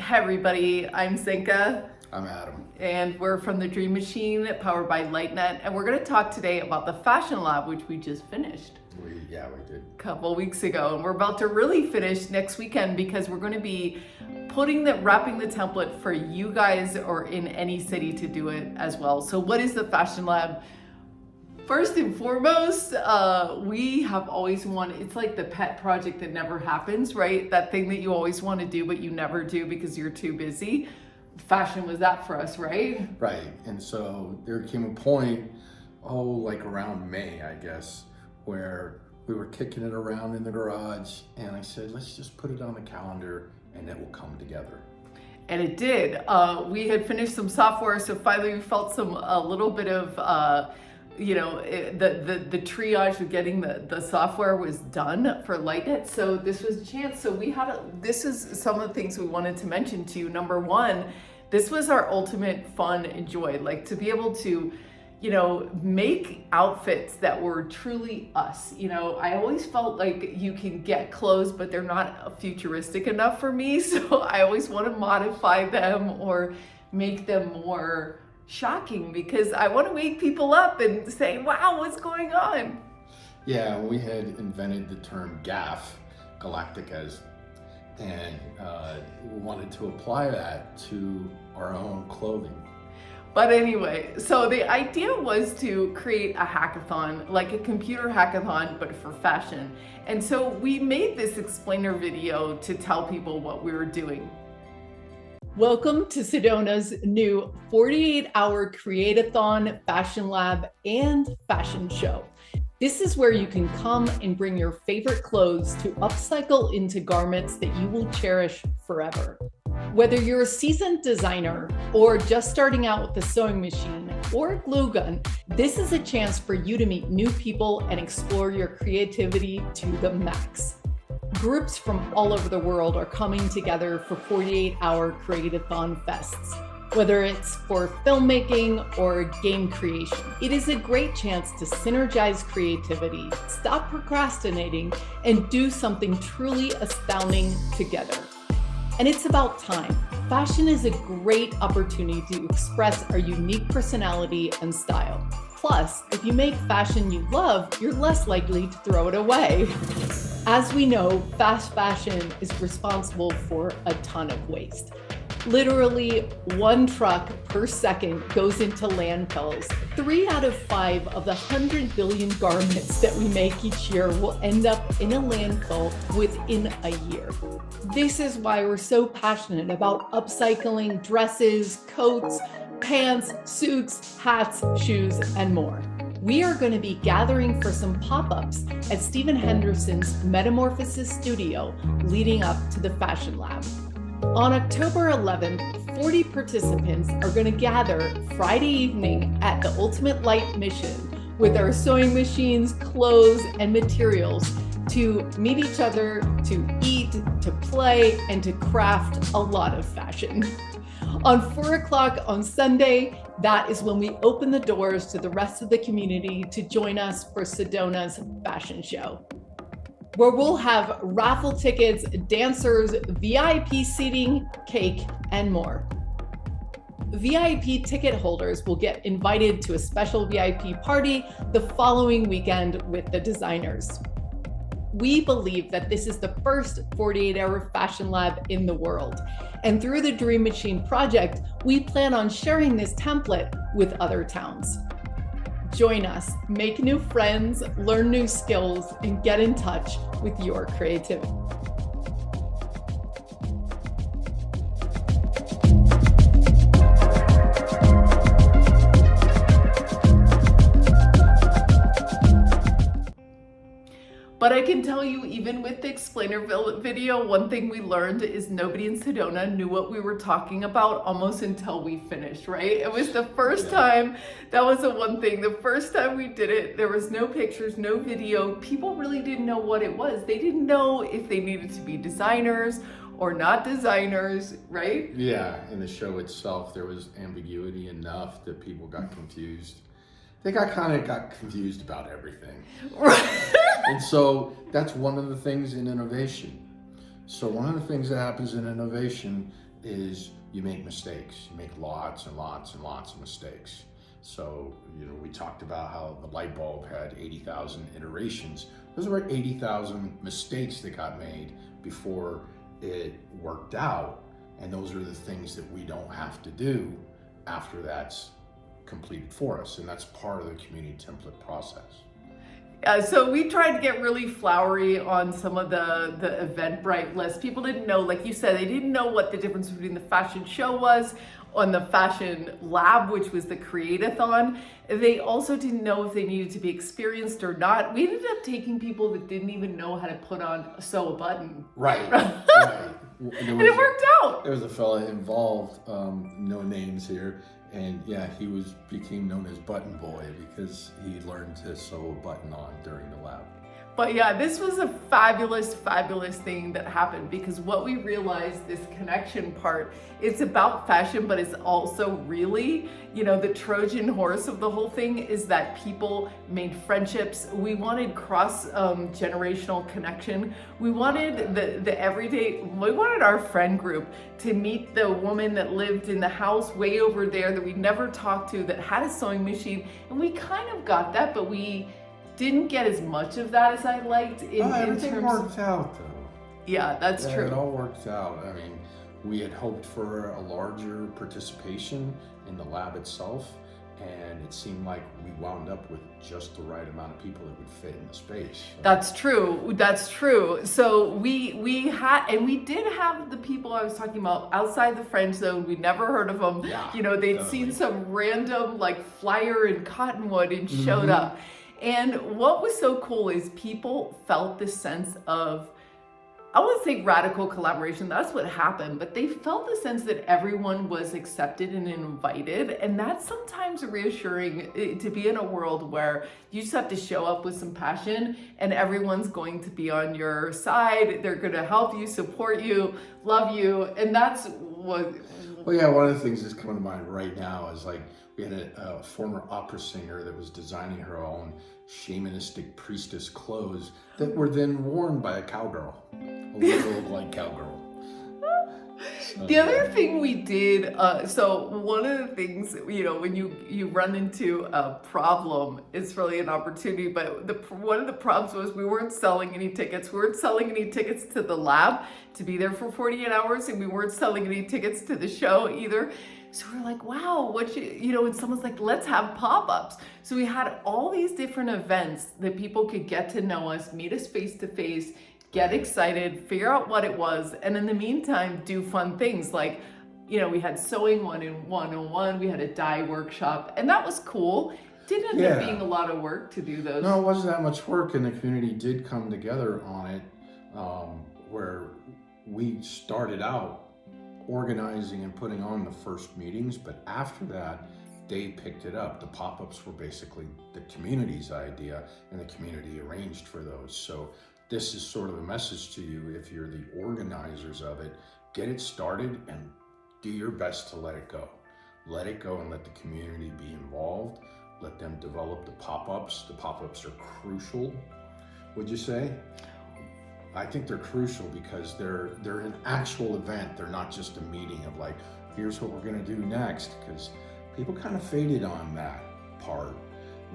Hey everybody, I'm Zenka. I'm Adam. And we're from the Dream Machine, powered by LightNet. And we're going to talk today about the Fashion Lab, which we just finished. We did. A couple weeks ago. And we're about to really finish next weekend because we're going to be wrapping the template for you guys or in any city to do it as well. So what is the Fashion Lab? First and foremost, we have always wanted, it's like the pet project that never happens, right? That thing that you always want to do, but you never do because you're too busy. Fashion was that for us, right? Right. And so there came a point, like around May, I guess, where we were kicking it around in the garage. And I said, let's just put it on the calendar and it will come together. And it did. We had finished some software, so finally we felt a little bit of, the triage of getting the software was done for LightNet. So this was a chance. So this is some of the things we wanted to mention to you. Number one, this was our ultimate fun and joy, like to be able to, make outfits that were truly us. I always felt like you can get clothes, but they're not futuristic enough for me. So I always want to modify them or make them more shocking because I want to wake people up and say, wow, what's going on? Yeah, we had invented the term GAF, Galacticas, and we wanted to apply that to our own clothing. But anyway, so the idea was to create a hackathon, like a computer hackathon, but for fashion. And so we made this explainer video to tell people what we were doing. Welcome to Sedona's new 48-hour Create-a-thon Fashion Lab and Fashion Show. This is where you can come and bring your favorite clothes to upcycle into garments that you will cherish forever. Whether you're a seasoned designer or just starting out with a sewing machine or a glue gun, this is a chance for you to meet new people and explore your creativity to the max. Groups from all over the world are coming together for 48-hour Create-a-thon fests. Whether it's for filmmaking or game creation, it is a great chance to synergize creativity, stop procrastinating, and do something truly astounding together. And it's about time. Fashion is a great opportunity to express our unique personality and style. Plus, if you make fashion you love, you're less likely to throw it away. As we know, fast fashion is responsible for a ton of waste. Literally 1 truck per second goes into landfills. 3 out of 5 of the 100 billion garments that we make each year will end up in a landfill within a year. This is why we're so passionate about upcycling dresses, coats, pants, suits, hats, shoes, and more. We are going to be gathering for some pop-ups at Stephen Henderson's Metamorphosis Studio leading up to the Fashion Lab. On October 11th, 40 participants are going to gather Friday evening at the Ultimate Light Mission with our sewing machines, clothes, and materials to meet each other, to eat, to play, and to craft a lot of fashion. On 4 o'clock on Sunday, that is when we open the doors to the rest of the community to join us for Sedona's fashion show, where we'll have raffle tickets, dancers, VIP seating, cake, and more. VIP ticket holders will get invited to a special VIP party the following weekend with the designers. We believe that this is the first 48-hour fashion lab in the world. And through the Dream Machine project, we plan on sharing this template with other towns. Join us, make new friends, learn new skills, and get in touch with your creativity. But I can tell you, even with the explainer video, one thing we learned is nobody in Sedona knew what we were talking about almost until we finished, right? It was the first time, that was the one thing, the first time we did it, there was no pictures, no video. People really didn't know what it was. They didn't know if they needed to be designers or not designers, right? Yeah, in the show itself, there was ambiguity enough that people got confused. They got confused about everything. Right. And so that's one of the things in innovation. So one of the things that happens in innovation is you make mistakes. You make lots and lots and lots of mistakes. So, we talked about how the light bulb had 80,000 iterations. Those were 80,000 mistakes that got made before it worked out. And those are the things that we don't have to do after that's completed for us. And that's part of the community template process. So we tried to get really flowery on some of the Eventbrite list. People didn't know, like you said, they didn't know what the difference between the fashion show was on the Fashion Lab, which was the Create-a-thon. They also didn't know if they needed to be experienced or not. We ended up taking people that didn't even know how to sew a button. Right. And it worked out. There was a fella involved, no names here, and yeah, he became known as Button Boy because he learned to sew a button on during the lab. But yeah, this was a fabulous, fabulous thing that happened, because what we realized, this connection part, it's about fashion, but it's also really, the Trojan horse of the whole thing is that people made friendships. We wanted cross-generational connection. We wanted the everyday, we wanted our friend group to meet the woman that lived in the house way over there that we never talked to, that had a sewing machine. And we kind of got that, but we didn't get as much of that as I liked. Everything worked out, though. Yeah, that's true. It all worked out. I mean, we had hoped for a larger participation in the lab itself, and it seemed like we wound up with just the right amount of people that would fit in the space. So. That's true. So we did have the people I was talking about outside the friend zone. We'd never heard of them. Yeah, they'd definitely seen some random flyer in Cottonwood and showed up. And what was so cool is people felt this sense of, I wouldn't say radical collaboration, that's what happened, but they felt the sense that everyone was accepted and invited. And that's sometimes reassuring, to be in a world where you just have to show up with some passion and everyone's going to be on your side. They're going to help you, support you, love you. And that's what... Well, yeah, one of the things that's coming to mind right now is we had a former opera singer that was designing her own shamanistic priestess clothes that were then worn by a cowgirl, a little cowgirl. The other thing we did, so one of the things, when you run into a problem, it's really an opportunity, but one of the problems was we weren't selling any tickets. We weren't selling any tickets to the lab to be there for 48 hours, and we weren't selling any tickets to the show either. So we're like, wow, and someone's like, let's have pop-ups. So we had all these different events that people could get to know us, meet us face to face, get excited, figure out what it was, and in the meantime, do fun things like, we had sewing 101, we had a dye workshop, and that was cool. Didn't end up being a lot of work to do those. No, it wasn't that much work, and the community did come together on it, where we started out organizing and putting on the first meetings, but after that, they picked it up. The pop-ups were basically the community's idea, and the community arranged for those. So this is sort of a message to you, if you're the organizers of it, get it started and do your best to let it go. Let it go and let the community be involved. Let them develop the pop-ups. The pop-ups are crucial, would you say? I think they're crucial because they're an actual event. They're not just a meeting of here's what we're gonna do next, because people kind of faded on that part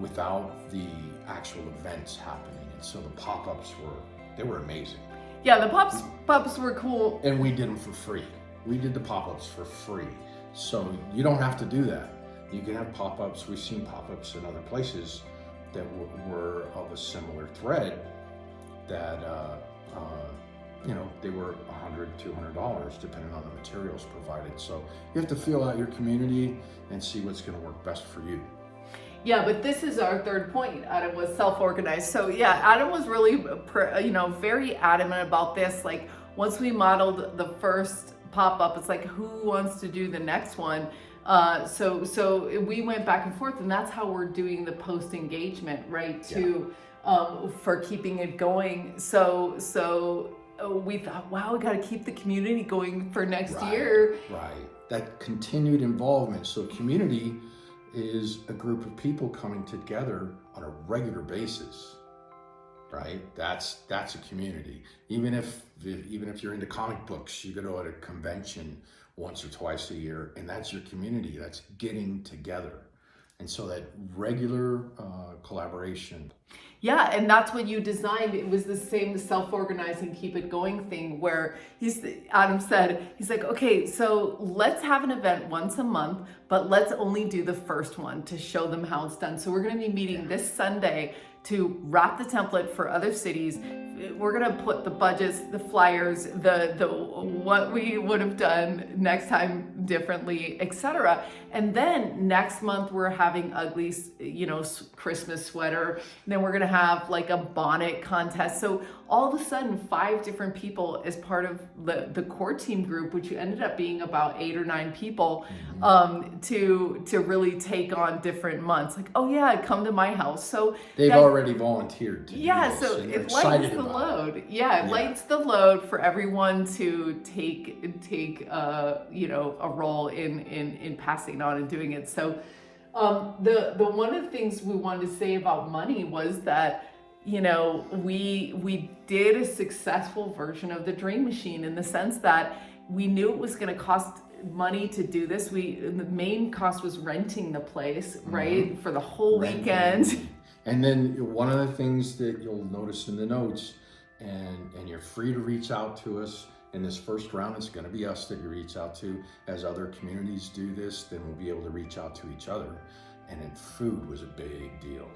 without the actual events happening. And so the pop-ups were amazing. Yeah, the pop-ups were cool. And we did them for free. We did the pop-ups for free. So you don't have to do that. You can have pop-ups. We've seen pop-ups in other places that were of a similar thread that, they were $100, $200 depending on the materials provided. So you have to feel out your community and see what's going to work best for you. Yeah, but this is our third point. Adam was self-organized. So yeah, Adam was really, very adamant about this. Once we modeled the first pop-up, it's who wants to do the next one? So we went back and forth, and that's how we're doing the post-engagement, right? For keeping it going. So we thought, wow, we got to keep the community going for next year. Right. That continued involvement. So community is a group of people coming together on a regular basis. right? That's a community. Even if you're into comic books, you go to a convention once or twice a year, and that's your community. That's getting together. And so that regular collaboration. Yeah, and that's what you designed. It was the same self-organizing, keep it going thing where Adam said, he's like, okay, so let's have an event once a month, but let's only do the first one to show them how it's done. So we're gonna be meeting this Sunday to wrap the template for other cities. We're gonna put the budgets, the flyers, the what we would have done next time differently, etc. And then next month we're having Ugly's, Christmas sweater. And then we're gonna have like a bonnet contest. So all of a sudden, 5 different people as part of the core team group, which ended up being about 8 or 9 people, to really take on different months. Like, oh yeah, come to my house. So they've already volunteered to do this, so and they're it lightens excited the about load. it. Yeah, it lightens the load for everyone to take a role in passing on and doing it. So the one of the things we wanted to say about money was that we did a successful version of the Dream Machine in the sense that we knew it was going to cost money to do this. The main cost was renting the place, right, for the whole weekend. And then one of the things that you'll notice in the notes, and you're free to reach out to us in this first round. It's going to be us that you reach out to. As other communities do this, then we'll be able to reach out to each other. And then food was a big deal.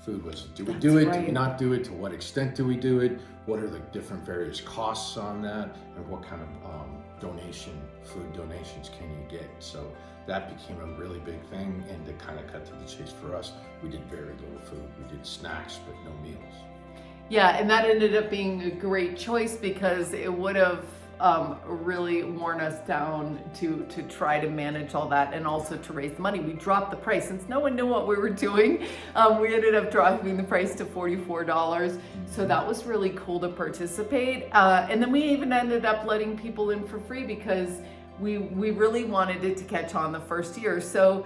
Food was, do we do it? Do we not do it? To what extent do we do it? What are the different various costs on that? And what kind of food donations can you get? So that became a really big thing. And to kind of cut to the chase for us, we did very little food. We did snacks, but no meals. Yeah, and that ended up being a great choice because it would have really worn us down to try to manage all that and also to raise the money. We dropped the price since no one knew what we were doing. We ended up dropping the price to $44. So that was really cool to participate. And then we even ended up letting people in for free because we really wanted it to catch on the first year. So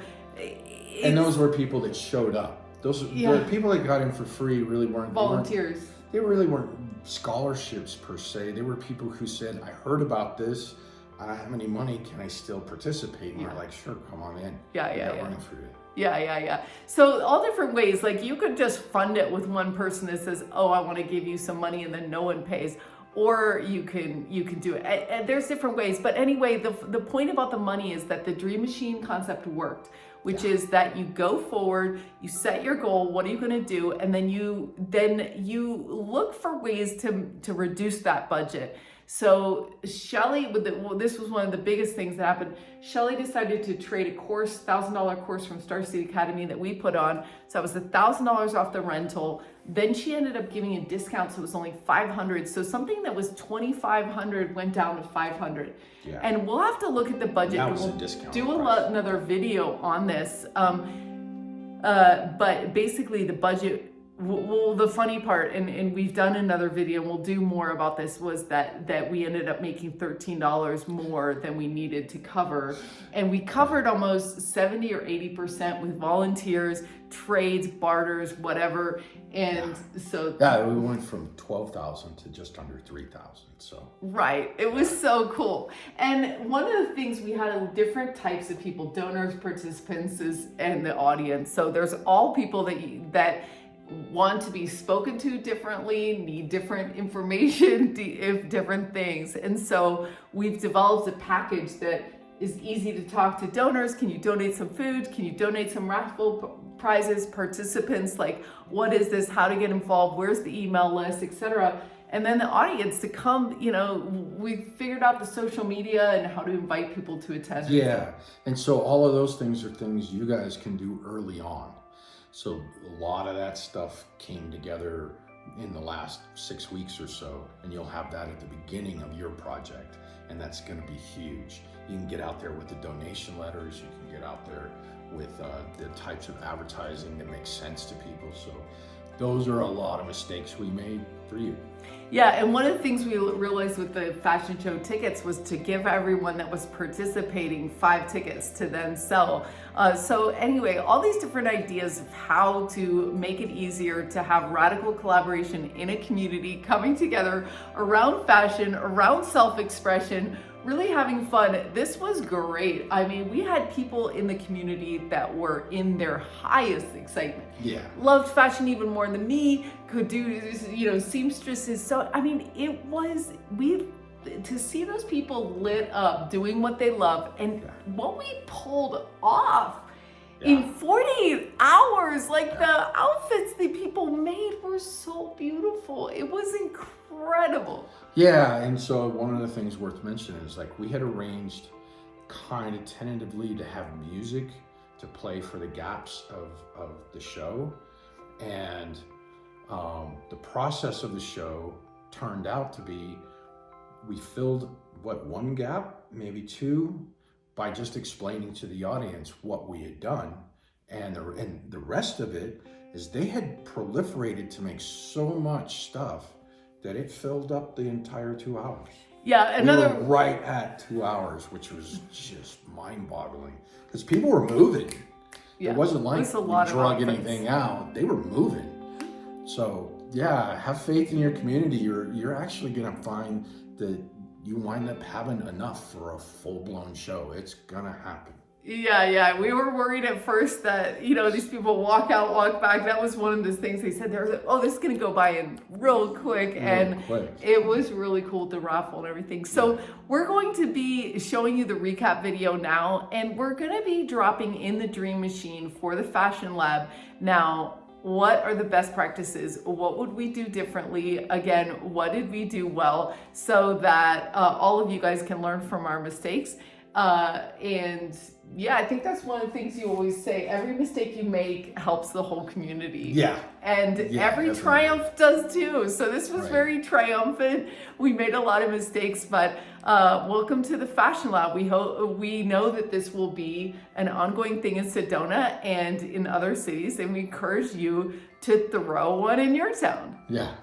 and those were people that showed up. The people that got in for free really weren't volunteers. They really weren't scholarships per se. They were people who said, I heard about this. I don't have any money. Can I still participate? And we're like, sure, come on in. Running through it. Yeah. So all different ways. Like you could just fund it with one person that says, oh, I want to give you some money, and then no one pays. Or you can do it. And there's different ways. But anyway, the point about the money is that the Dream Machine concept worked, which is that you go forward, you set your goal, what are you going to do, and then you look for ways to reduce that budget. So Shelly, this was one of the biggest things that happened. Shelly decided to trade a course, $1,000 course from Star City Academy that we put on. So that was $1,000 off the rental. Then she ended up giving a discount, so it was only $500. So something that was $2,500 went down to $500. Yeah. And we'll have to look at the budget. That was a discount. Do another video on this. But basically the budget. Well, the funny part, and we've done another video, and we'll do more about this, was that we ended up making $13 more than we needed to cover. And we covered almost 70 or 80% with volunteers, trades, barters, whatever. And so... Yeah, we went from 12,000 to just under 3,000, so... Right, it was so cool. And one of the things, we had different types of people, donors, participants, and the audience. So there's all people that want to be spoken to differently, need different information, different things. And so we've developed a package that is easy to talk to donors. Can you donate some food? Can you donate some raffle prizes? Participants, like, what is this? How to get involved? Where's the email list, etc. And then the audience to come, we figured out the social media and how to invite people to attend. Yeah, and so all of those things are things you guys can do early on. So a lot of that stuff came together in the last 6 weeks or so, and you'll have that at the beginning of your project, and that's going to be huge. You can get out there with the donation letters, you can get out there with the types of advertising that makes sense to people. So those are a lot of mistakes we made for you. Yeah, and one of the things we realized with the fashion show tickets was to give everyone that was participating 5 tickets to then sell. So anyway, all these different ideas of how to make it easier to have radical collaboration in a community, coming together around fashion, around self-expression, really having fun. This was great. I mean, we had people in the community that were in their highest excitement. Yeah. Loved fashion even more than me, could do, seamstresses. So, I mean, to see those people lit up doing what they love and what we pulled off in 48 hours, like the outfits that people made were so beautiful. It was incredible. Yeah, and so one of the things worth mentioning is like we had arranged kind of tentatively to have music to play for the gaps of the show. And the process of the show turned out to be, we filled one gap, maybe 2, by just explaining to the audience what we had done. And the rest of it is they had proliferated to make so much stuff that it filled up the entire 2 hours. Yeah, we were right at 2 hours, which was just mind-boggling because people were moving. Yeah, it wasn't like we drug anything out; they were moving. So yeah, have faith in your community. You're actually gonna find that you wind up having enough for a full-blown show. It's gonna happen. Yeah. We were worried at first that, these people walk out, walk back. That was one of the things they said. They were like, oh, this is going to go by in real quick. It was really cool, the raffle and everything. So we're going to be showing you the recap video now, and we're going to be dropping in the Dream Machine for the Fashion Lab. Now, what are the best practices? What would we do differently? Again, what did we do well so that all of you guys can learn from our mistakes? And yeah, I think that's one of the things you always say. Every mistake you make helps the whole community. Yeah. And every definitely. Triumph does too. So this was very triumphant. We made a lot of mistakes, but welcome to the Fashion Lab. We know that this will be an ongoing thing in Sedona and in other cities, and we encourage you to throw one in your town. Yeah.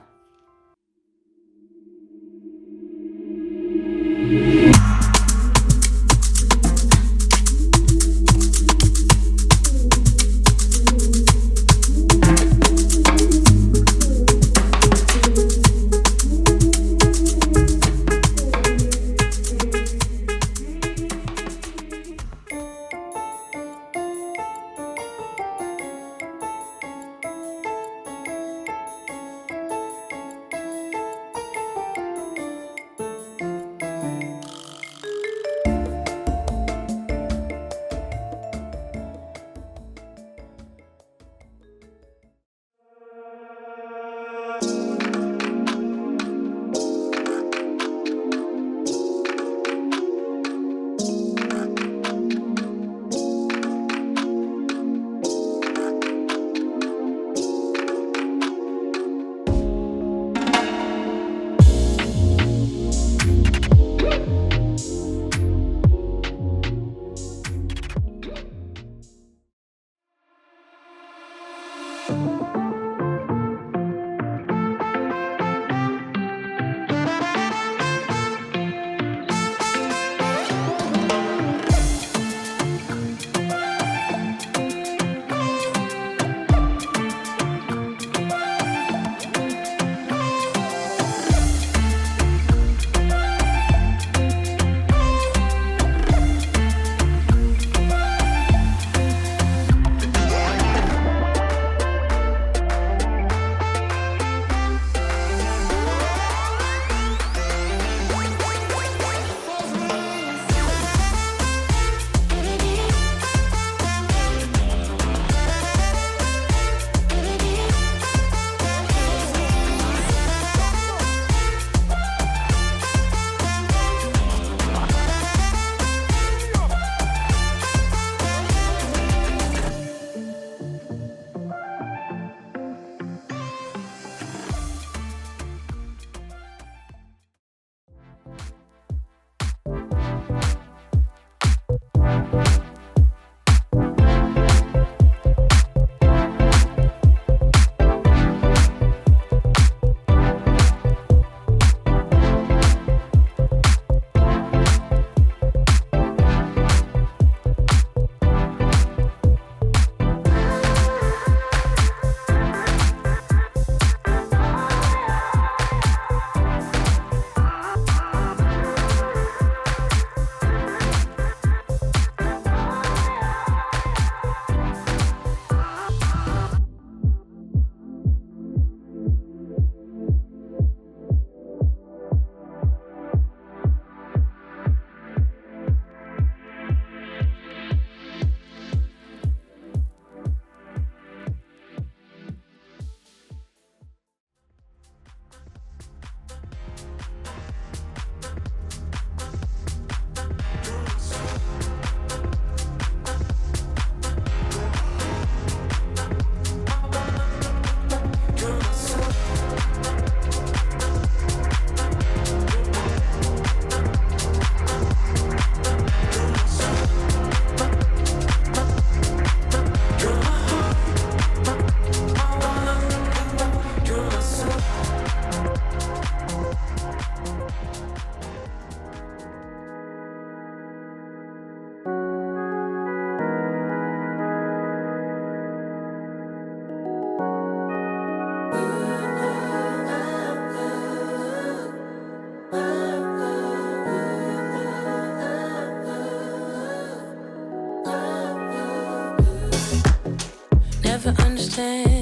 to understand.